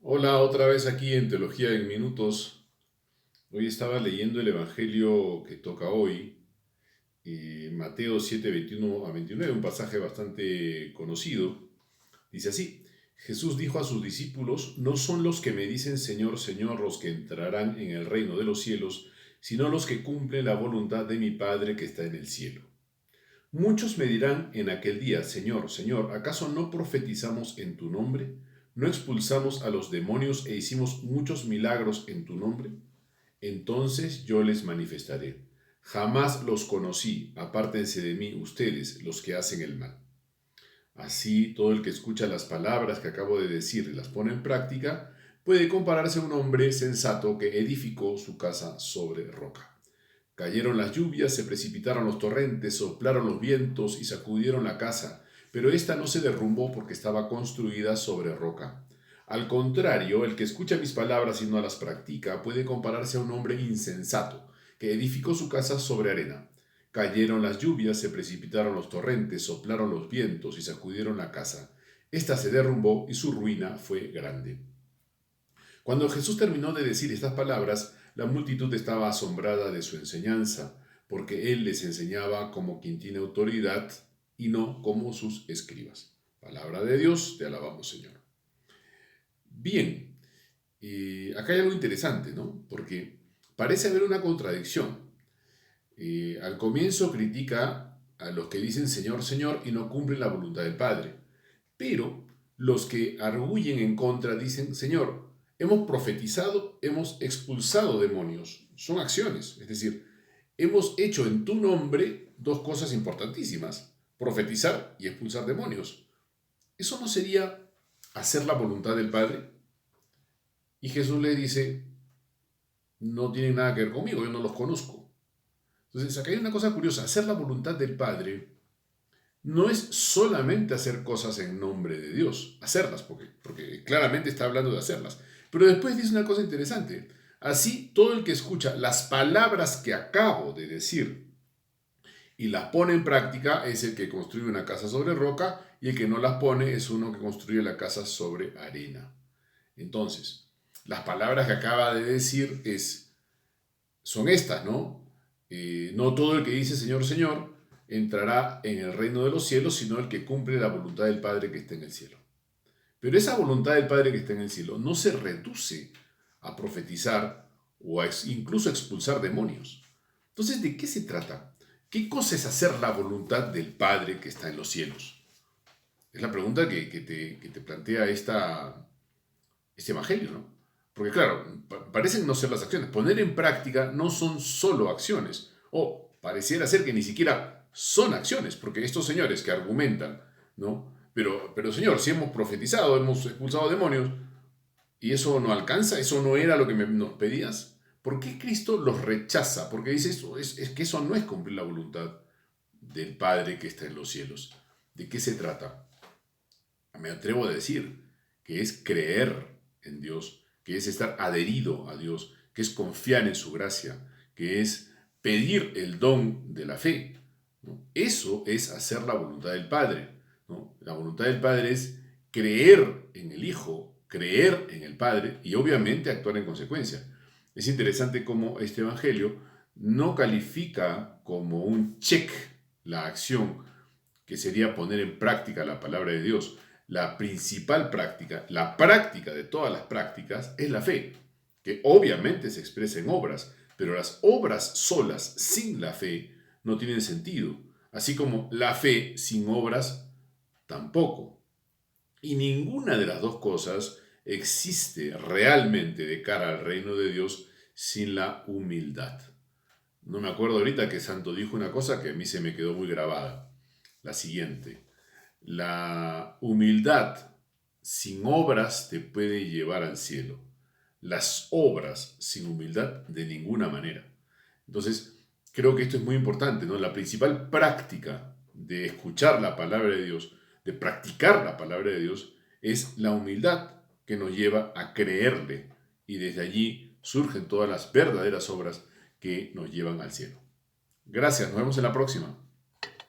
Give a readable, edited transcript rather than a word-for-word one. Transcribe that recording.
Hola, otra vez aquí en Teología en Minutos. Hoy estaba leyendo el Evangelio que toca hoy, Mateo 7, 21 a 29, un pasaje bastante conocido. Dice así: Jesús dijo a sus discípulos: No son los que me dicen Señor, Señor los que entrarán en el reino de los cielos, sino los que cumplen la voluntad de mi Padre que está en el cielo. Muchos me dirán en aquel día: Señor, Señor, ¿acaso no profetizamos en tu nombre? ¿No expulsamos a los demonios e hicimos muchos milagros en tu nombre? Entonces yo les manifestaré: Jamás los conocí, apártense de mí ustedes, los que hacen el mal. Así, todo el que escucha las palabras que acabo de decir y las pone en práctica, puede compararse a un hombre sensato que edificó su casa sobre roca. Cayeron las lluvias, se precipitaron los torrentes, soplaron los vientos y sacudieron la casa, pero ésta no se derrumbó porque estaba construida sobre roca. Al contrario, el que escucha mis palabras y no las practica puede compararse a un hombre insensato que edificó su casa sobre arena. Cayeron las lluvias, se precipitaron los torrentes, soplaron los vientos y sacudieron la casa. Esta se derrumbó y su ruina fue grande. Cuando Jesús terminó de decir estas palabras, la multitud estaba asombrada de su enseñanza, porque él les enseñaba como quien tiene autoridad y no como sus escribas. Palabra de Dios, te alabamos, Señor. Bien, acá hay algo interesante, ¿no? Porque parece haber una contradicción. Al comienzo critica a los que dicen Señor, Señor y no cumplen la voluntad del Padre. Pero los que arguyen en contra dicen, Señor, hemos profetizado, hemos expulsado demonios. Son acciones, es decir, hemos hecho en tu nombre dos cosas importantísimas: profetizar y expulsar demonios. ¿Eso no sería hacer la voluntad del Padre? Y Jesús le dice, no tienen nada que ver conmigo, yo no los conozco. Entonces, acá hay una cosa curiosa: hacer la voluntad del Padre no es solamente hacer cosas en nombre de Dios, hacerlas, porque claramente está hablando de hacerlas. Pero después dice una cosa interesante: así todo el que escucha las palabras que acabo de decir y las pone en práctica es el que construye una casa sobre roca, y el que no las pone es uno que construye la casa sobre arena. Entonces, las palabras que acaba de decir son estas, ¿no? No todo el que dice Señor, Señor entrará en el reino de los cielos, sino el que cumple la voluntad del Padre que está en el cielo. Pero esa voluntad del Padre que está en el cielo no se reduce a profetizar o a incluso a expulsar demonios. Entonces, ¿de qué se trata? ¿Qué cosa es hacer la voluntad del Padre que está en los cielos? Es la pregunta que te plantea este evangelio, ¿no? Porque claro, parecen no ser las acciones. Poner en práctica no son solo acciones. O pareciera ser que ni siquiera son acciones, porque estos señores que argumentan, ¿no? Pero Señor, si hemos profetizado, hemos expulsado demonios, y eso no alcanza, eso no era lo que nos pedías, ¿por qué Cristo los rechaza? Porque dice, es que eso no es cumplir la voluntad del Padre que está en los cielos. ¿De qué se trata? Me atrevo a decir que es creer en Dios, que es estar adherido a Dios, que es confiar en su gracia, que es pedir el don de la fe, ¿no? Eso es hacer la voluntad del Padre, ¿no? La voluntad del Padre es creer en el Hijo, creer en el Padre y obviamente actuar en consecuencia. Es interesante cómo este Evangelio no califica como un check la acción, que sería poner en práctica la palabra de Dios. La principal práctica, la práctica de todas las prácticas, es la fe, que obviamente se expresa en obras, pero las obras solas, sin la fe, no tienen sentido, así como la fe sin obras tampoco. Y ninguna de las dos cosas existe realmente de cara al reino de Dios sin la humildad. No me acuerdo ahorita que Santo dijo una cosa que a mí se me quedó muy grabada. La siguiente: la humildad sin obras te puede llevar al cielo. Las obras sin humildad de ninguna manera. Entonces, creo que esto es muy importante, ¿no? La principal práctica de escuchar la palabra de Dios, de practicar la palabra de Dios, es la humildad que nos lleva a creerle. Y desde allí surgen todas las verdaderas obras que nos llevan al cielo. Gracias, nos vemos en la próxima.